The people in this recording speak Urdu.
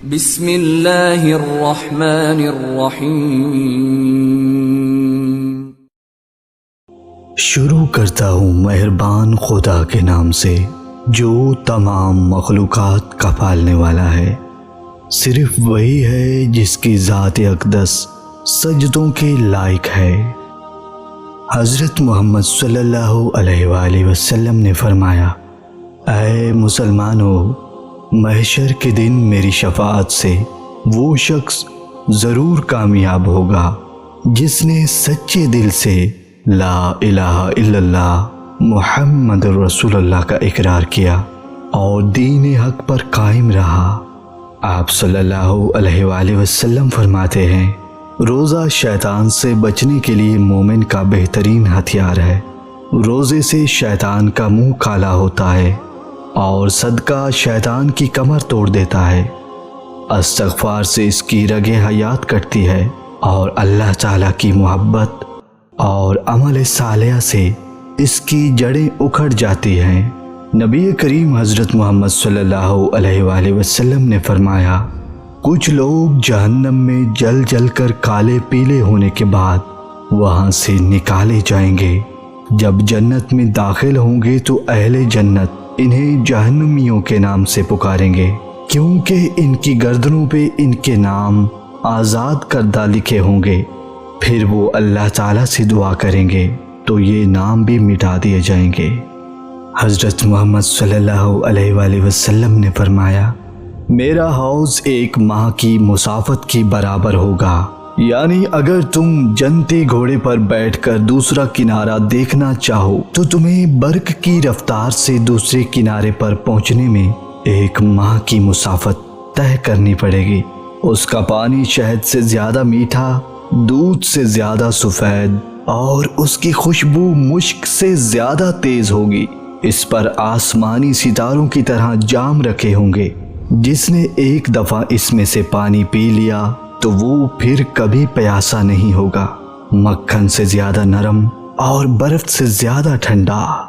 بسم اللہ الرحمن الرحیم۔ شروع کرتا ہوں مہربان خدا کے نام سے جو تمام مخلوقات کا پالنے والا ہے۔ صرف وہی ہے جس کی ذات اقدس سجدوں کے لائق ہے۔ حضرت محمد صلی اللہ علیہ وآلہ وسلم نے فرمایا، اے مسلمانوں، محشر کے دن میری شفاعت سے وہ شخص ضرور کامیاب ہوگا جس نے سچے دل سے لا الہ الا اللہ محمد رسول اللہ کا اقرار کیا اور دین حق پر قائم رہا۔ آپ صلی اللہ علیہ وآلہ وسلم فرماتے ہیں، روزہ شیطان سے بچنے کے لیے مومن کا بہترین ہتھیار ہے۔ روزے سے شیطان کا منہ کالا ہوتا ہے اور صدقہ شیطان کی کمر توڑ دیتا ہے۔ استغفار سے اس کی رگیں حیات کٹتی ہے اور اللہ تعالیٰ کی محبت اور عمل صالح سے اس کی جڑیں اکھڑ جاتی ہیں۔ نبی کریم حضرت محمد صلی اللہ علیہ وآلہ وسلم نے فرمایا، کچھ لوگ جہنم میں جل جل کر کالے پیلے ہونے کے بعد وہاں سے نکالے جائیں گے۔ جب جنت میں داخل ہوں گے تو اہل جنت انہیں جہنمیوں کے نام سے پکاریں گے، کیونکہ ان کی گردنوں پہ ان کے نام آزاد کردہ لکھے ہوں گے۔ پھر وہ اللہ تعالیٰ سے دعا کریں گے تو یہ نام بھی مٹا دیے جائیں گے۔ حضرت محمد صلی اللہ علیہ وآلہ وسلم نے فرمایا، میرا حوض ایک ماہ کی مسافت کی برابر ہوگا، یعنی اگر تم جنتی گھوڑے پر بیٹھ کر دوسرا کنارہ دیکھنا چاہو تو تمہیں برق کی رفتار سے دوسرے کنارے پر پہنچنے میں ایک ماہ کی مسافت طے کرنی پڑے گی۔ اس کا پانی شہد سے زیادہ میٹھا، دودھ سے زیادہ سفید اور اس کی خوشبو مشک سے زیادہ تیز ہوگی۔ اس پر آسمانی ستاروں کی طرح جام رکھے ہوں گے۔ جس نے ایک دفعہ اس میں سے پانی پی لیا تو وہ پھر کبھی پیاسا نہیں ہوگا۔ مکھن سے زیادہ نرم اور برف سے زیادہ ٹھنڈا۔